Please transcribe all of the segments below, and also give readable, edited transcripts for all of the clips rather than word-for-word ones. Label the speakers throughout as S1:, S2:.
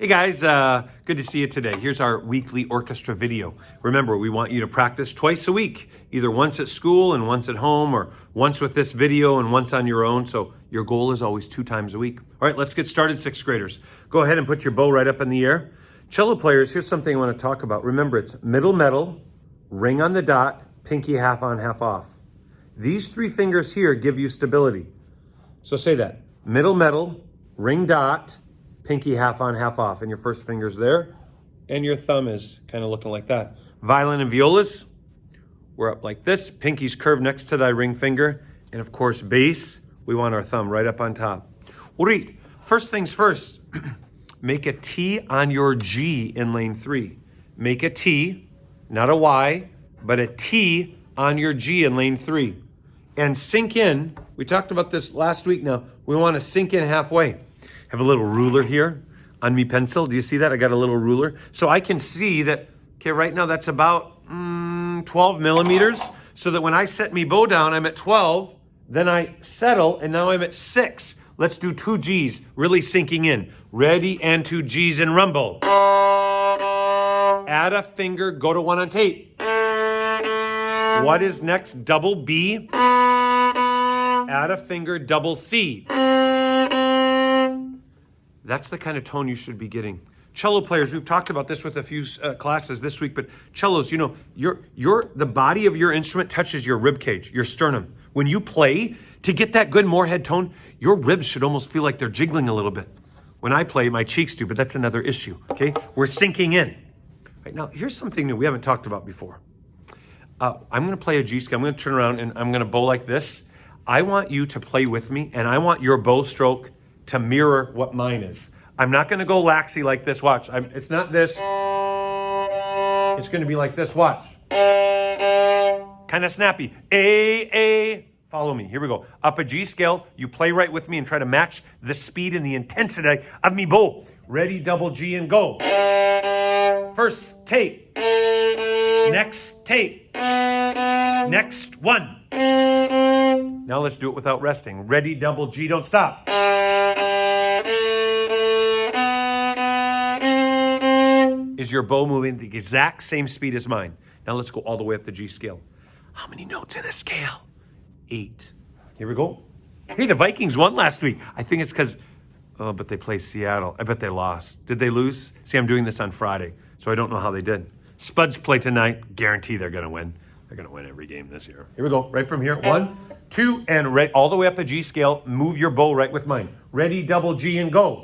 S1: Hey guys, good to see you today. Here's our weekly orchestra video. Remember, we want you to practice twice a week, either once at school and once at home, or once with this video and once on your own. So your goal is always 2 times a week. All right, let's get started, 6th graders. Go ahead and put your bow right up in the air. Cello players, here's something I want to talk about. Remember, it's middle metal, ring on the dot, pinky half on, half off. These 3 fingers here give you stability. So say that, middle metal, ring dot, pinky half on, half off, and your first finger's there, and your thumb is kind of looking like that. Violin and violas, we're up like this, pinky's curved next to thy ring finger, and of course bass, we want our thumb right up on top. Uri, first things first, make a T on your G in lane 3. Make a T, not a Y, but a T on your G in lane 3. And sink in, we talked about this last week now, we want to sink in halfway. Have a little ruler here on me pencil. Do you see that? I got a little ruler. So I can see that, okay, right now that's about 12 millimeters. So that when I set me bow down, I'm at 12. Then I settle, and now I'm at 6. Let's do 2 Gs, really sinking in. Ready, and 2 Gs and rumble. Add a finger, go to 1 on tape. What is next? Double B. Add a finger, double C. That's the kind of tone you should be getting. Cello players, we've talked about this with a few classes this week, but cellos, you know, the body of your instrument touches your rib cage, your sternum. When you play, to get that good Moorhead tone, your ribs should almost feel like they're jiggling a little bit. When I play, my cheeks do, but that's another issue, okay? We're sinking in. Right now, here's something that we haven't talked about before. I'm gonna play a G scale. I'm gonna turn around and I'm gonna bow like this. I want you to play with me, and I want your bow stroke to mirror what mine is. I'm not gonna go laxy like this, watch. It's not this. It's gonna be like this, watch. Kind of snappy. A, follow me, here we go. Up a G scale, you play right with me and try to match the speed and the intensity of me bow. Ready, double G and go. First tape. Next tape. Next one. Now let's do it without resting. Ready, double G, don't stop. Is your bow moving the exact same speed as mine? Now let's go all the way up the G scale. How many notes in a scale? 8. Here we go. Hey, the Vikings won last week. I think it's because, but they played Seattle. I bet they lost. Did they lose? See, I'm doing this on Friday, so I don't know how they did. Spuds play tonight. Guarantee they're going to win. They're going to win every game this year. Here we go. Right from here. 1, 2, and right all the way up the G scale. Move your bow right with mine. Ready, double G, and go.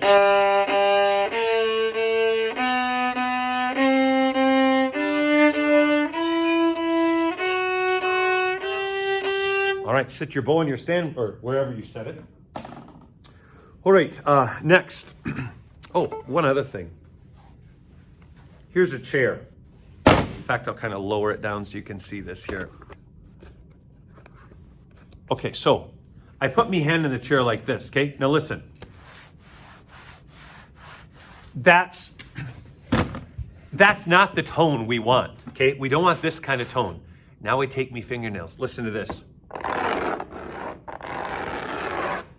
S1: All right, sit your bow in your stand, or wherever you set it. All right, next. Oh, one other thing. Here's a chair. In fact, I'll kind of lower it down so you can see this here. Okay, so I put me hand in the chair like this, okay? Now listen. That's not the tone we want, okay? We don't want this kind of tone. Now I take me fingernails. Listen to this.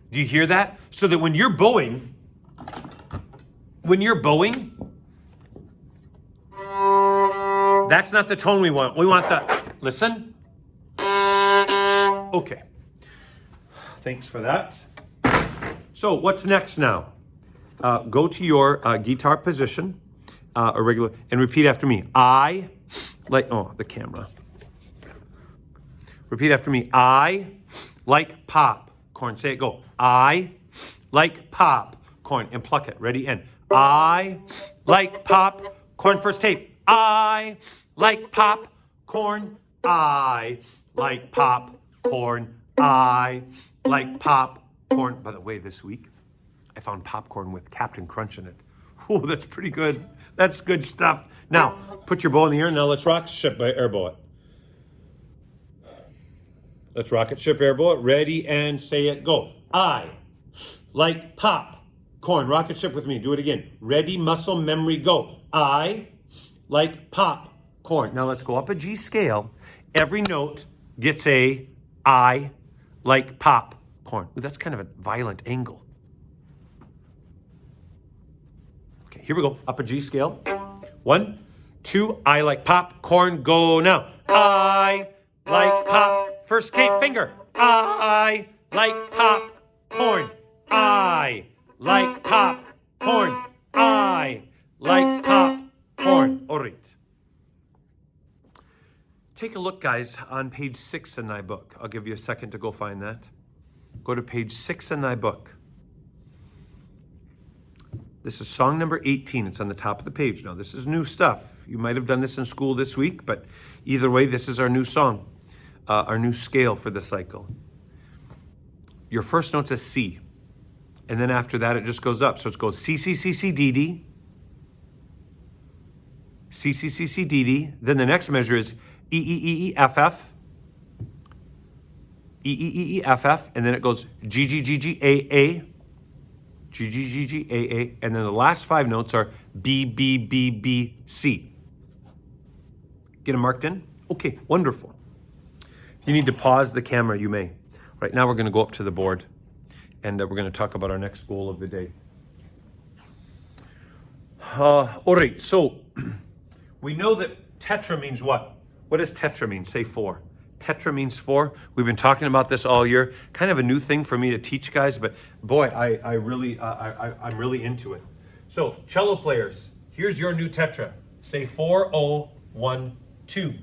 S1: Do you hear that? So that when you're bowing, that's not the tone we want. We want the, listen. Okay. Thanks for that. So what's next now? Go to your guitar position, and repeat after me. I, like, the camera. Repeat after me. I like popcorn. Say it, go. I like popcorn. And pluck it. Ready, and I like popcorn. First tape. I like popcorn. I like popcorn. I like popcorn. By the way, this week, I found popcorn with Captain Crunch in it. Oh, that's pretty good. That's good stuff. Now, put your bow in the air. Now let's rocket ship airbow it. Let's rocket ship airbow it. Ready, and say it, go. I like popcorn. Rocket ship with me. Do it again. Ready, muscle memory, go. I like popcorn. Now let's go up a G scale. Every note gets a I like popcorn. Ooh, that's kind of a violent angle. Okay, Here we go. Up a G scale. 1, 2, I like popcorn. Go now. I like pop. First Cape finger. I like popcorn. I like popcorn. I like popcorn. All right. Take a look, guys, on page 6 in thy book. I'll give you a second to go find that. Go to page 6 in thy book. This is song number 18. It's on the top of the page. Now, this is new stuff. You might have done this in school this week, but either way, this is our new song, our new scale for the cycle. Your first note's a C, and then after that, it just goes up. So it goes C, C, C, C, D, D, C, C, C, C, D, D. Then the next measure is E, E, E, E, F, F, E, E, E, E, F, F, and then it goes G, G, G, G, A, A, G, G, G, G, A, A, and then the last 5 notes are B, B, B, B, C. Get them marked in? Okay, wonderful. If you need to pause the camera, you may. Right now we're going to go up to the board, and we're going to talk about our next goal of the day. All right, so we know that tetra means what? What does tetra mean? Say 4. Tetra means 4. We've been talking about this all year. Kind of a new thing for me to teach, guys, but boy, I'm really into it. So, cello players, here's your new tetra. Say 4, 0, 1, 2.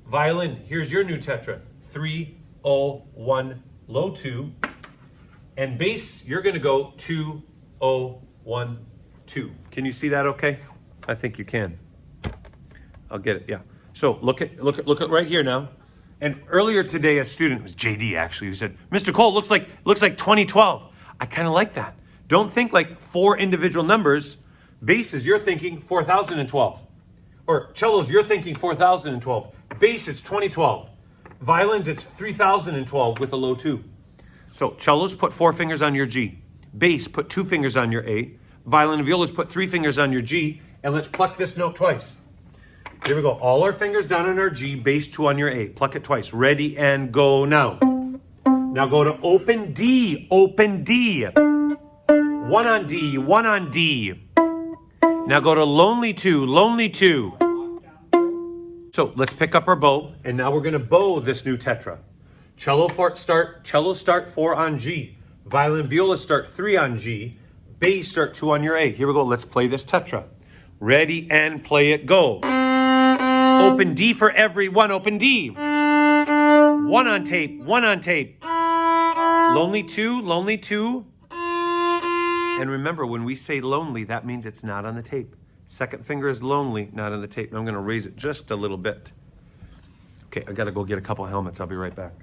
S1: Violin, here's your new tetra. 3, 0, 1, low 2. And bass, you're going to go 2, 0, 1, 2. Can you see that okay? I think you can. I'll get it, yeah. So look at right here now. And earlier today, a student, it was JD actually, who said, Mr. Cole, looks like 2012. I kind of like that. Don't think like 4 individual numbers. Basses, you're thinking 4012. Or cellos, you're thinking 4012. Bass, it's 2012. Violins, it's 3012 with a low 2. So cellos, put 4 fingers on your G. Bass, put 2 fingers on your A. Violin and violas, put 3 fingers on your G. And let's pluck this note twice. Here we go. All our fingers down on our G, bass 2 on your A. Pluck it twice. Ready and go now. Now go to open D, open D. 1 on D, 1 on D. Now go to lonely 2, lonely 2. So let's pick up our bow, and now we're going to bow this new tetra. Cellos start 4 on G. Violin, viola start 3 on G. Bass start 2 on your A. Here we go. Let's play this tetra. Ready and play it, go. Open D for everyone, open D. 1 on tape, 1 on tape. Lonely 2, lonely 2. And remember, when we say lonely, that means it's not on the tape. Second finger is lonely, not on the tape. And I'm going to raise it just a little bit. Okay, I got to go get a couple of helmets. I'll be right back.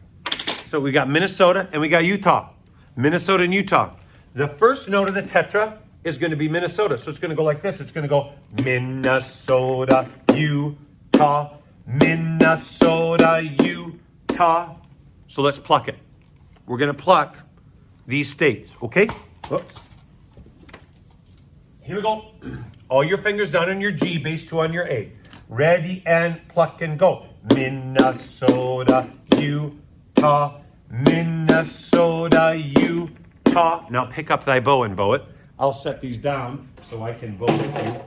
S1: So we got Minnesota and we got Utah. Minnesota and Utah. The first note of the tetra is going to be Minnesota. So it's going to go like this. It's going to go Minnesota, Utah, Minnesota, Utah. So let's pluck it. We're going to pluck these states, okay? Whoops. Here we go. All your fingers down on your G, bass 2 on your A. Ready and pluck and go. Minnesota, Utah, Minnesota, Utah. Now pick up thy bow and bow it. I'll set these down so I can bow with you.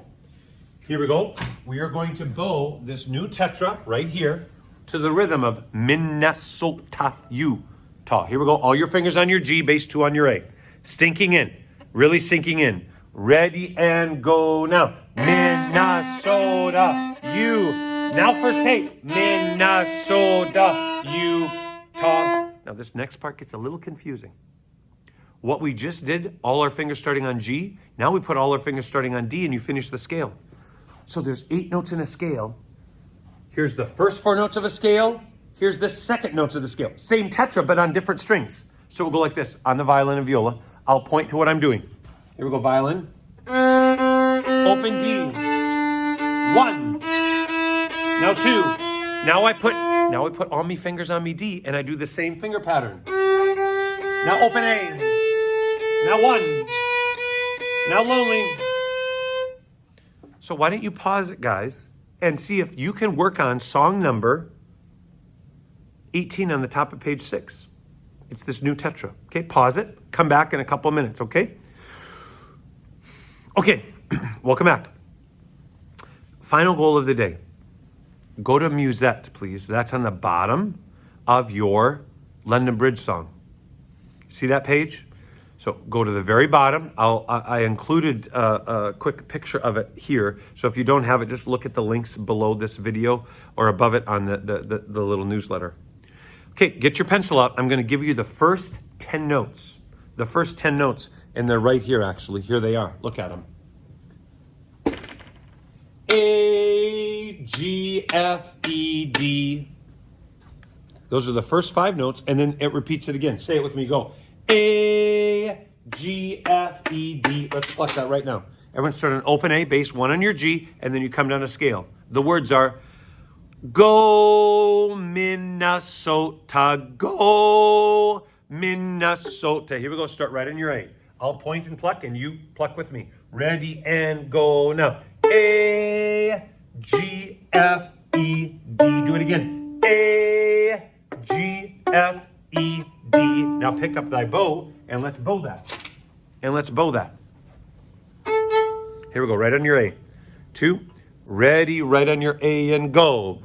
S1: Here we go. We are going to bow this new tetra right here to the rhythm of Minnesota, Utah. Here we go. All your fingers on your G, bass 2 on your A. Sinking in. Really sinking in. Ready and go now. Minnesota, Now first tape. Minnesota, Utah. Now this next part gets a little confusing. What we just did, all our fingers starting on G, now we put all our fingers starting on D and you finish the scale. So there's 8 notes in a scale. Here's the first 4 notes of a scale. Here's the second notes of the scale. Same tetra, but on different strings. So we'll go like this on the violin and viola. I'll point to what I'm doing. Here we go, violin. Open D. 1. Now 2. Now I put all my fingers on me D and I do the same finger pattern. Now open A. Now 1. Now lonely. So why don't you pause it, guys, and see if you can work on song number 18 on the top of page 6. It's this new tetra. Okay, pause it. Come back in a couple of minutes, okay? Okay, welcome back. Final goal of the day. Go to Musette, please. That's on the bottom of your London Bridge song. See that page? So go to the very bottom. I included a quick picture of it here. So if you don't have it, just look at the links below this video or above it on the little newsletter. Okay, get your pencil out. I'm going to give you the first 10 notes. The first 10 notes, and they're right here, actually. Here they are. Look at them. A, G, F, E, D. Those are the first 5 notes, and then it repeats it again. Say it with me. Go. A, G, F, E, D. Let's pluck that right now. Everyone start an open A, base 1 on your G, and then you come down a scale. The words are, go Minnesota, go Minasote. Here we go. Start right on your A. I'll point and pluck, and you pluck with me. Ready and go now. A, G, F, E, D. Do it again. A, G, F, E, D. Now pick up thy bow, and let's bow that. And let's bow that. Here we go. Right on your A. 2. Ready, right on your A, and go.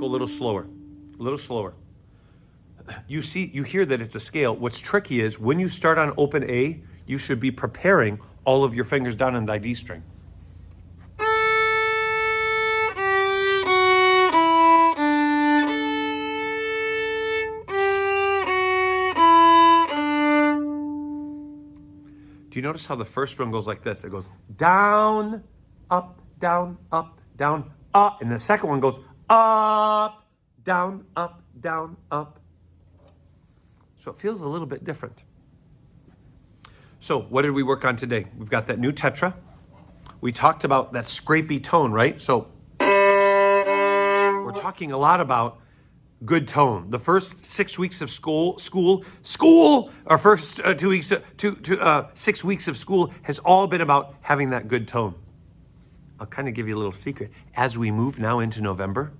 S1: A little slower, a little slower. You hear that it's a scale. What's tricky is when you start on open A, you should be preparing all of your fingers down on thy D string. Do you notice how the first one goes like this? It goes down, up, down, up, down, up. And the second one goes up, down, up, down, up. So it feels a little bit different. So what did we work on today? We've got that new Tetra. We talked about that scrapey tone, right? So we're talking a lot about good tone. The first 6 weeks of school, our first 6 weeks of school has all been about having that good tone. I'll kind of give you a little secret. As we move now into November,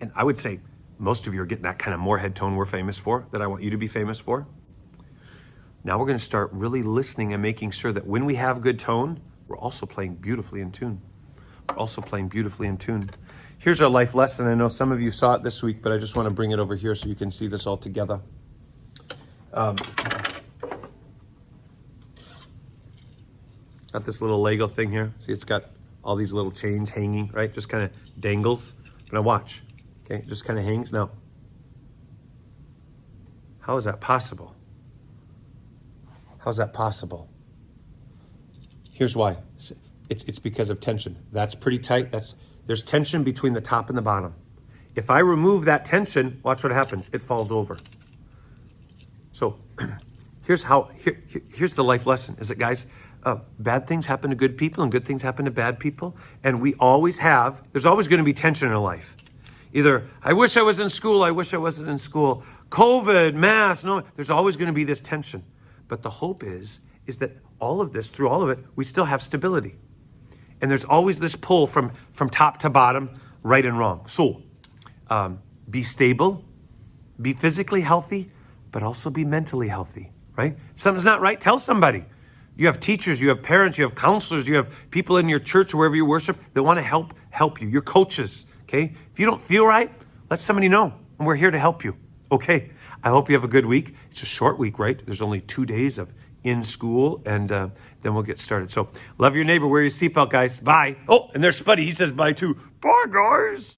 S1: and I would say most of you are getting that kind of Moorhead tone we're famous for, that I want you to be famous for. Now we're going to start really listening and making sure that when we have good tone, we're also playing beautifully in tune. We're also playing beautifully in tune. Here's our life lesson. I know some of you saw it this week, but I just want to bring it over here so you can see this all together. Got this little Lego thing here. See, it's got all these little chains hanging, right? Just kind of dangles. Now watch. Okay, it just kind of hangs. Now, how is that possible? How's that possible? Here's why. It's because of tension. That's pretty tight. There's tension between the top and the bottom. If I remove that tension, watch what happens. It falls over. So here's the life lesson. Is it, guys? Bad things happen to good people and good things happen to bad people. And there's always going to be tension in life. Either, I wish I was in school, I wish I wasn't in school. COVID, mass, no, there's always going to be this tension. But the hope is that all of this, through all of it, we still have stability. And there's always this pull from top to bottom, right and wrong. So be stable, be physically healthy, but also be mentally healthy, right? If something's not right, tell somebody. You have teachers, you have parents, you have counselors, you have people in your church, wherever you worship, that want to help you. Your coaches, okay? If you don't feel right, let somebody know, and we're here to help you, okay? I hope you have a good week. It's a short week, right? There's only 2 days of in school, and then we'll get started. So love your neighbor, wear your seatbelt, guys. Bye. Oh, and there's Spuddy. He says bye too. Bye, guys.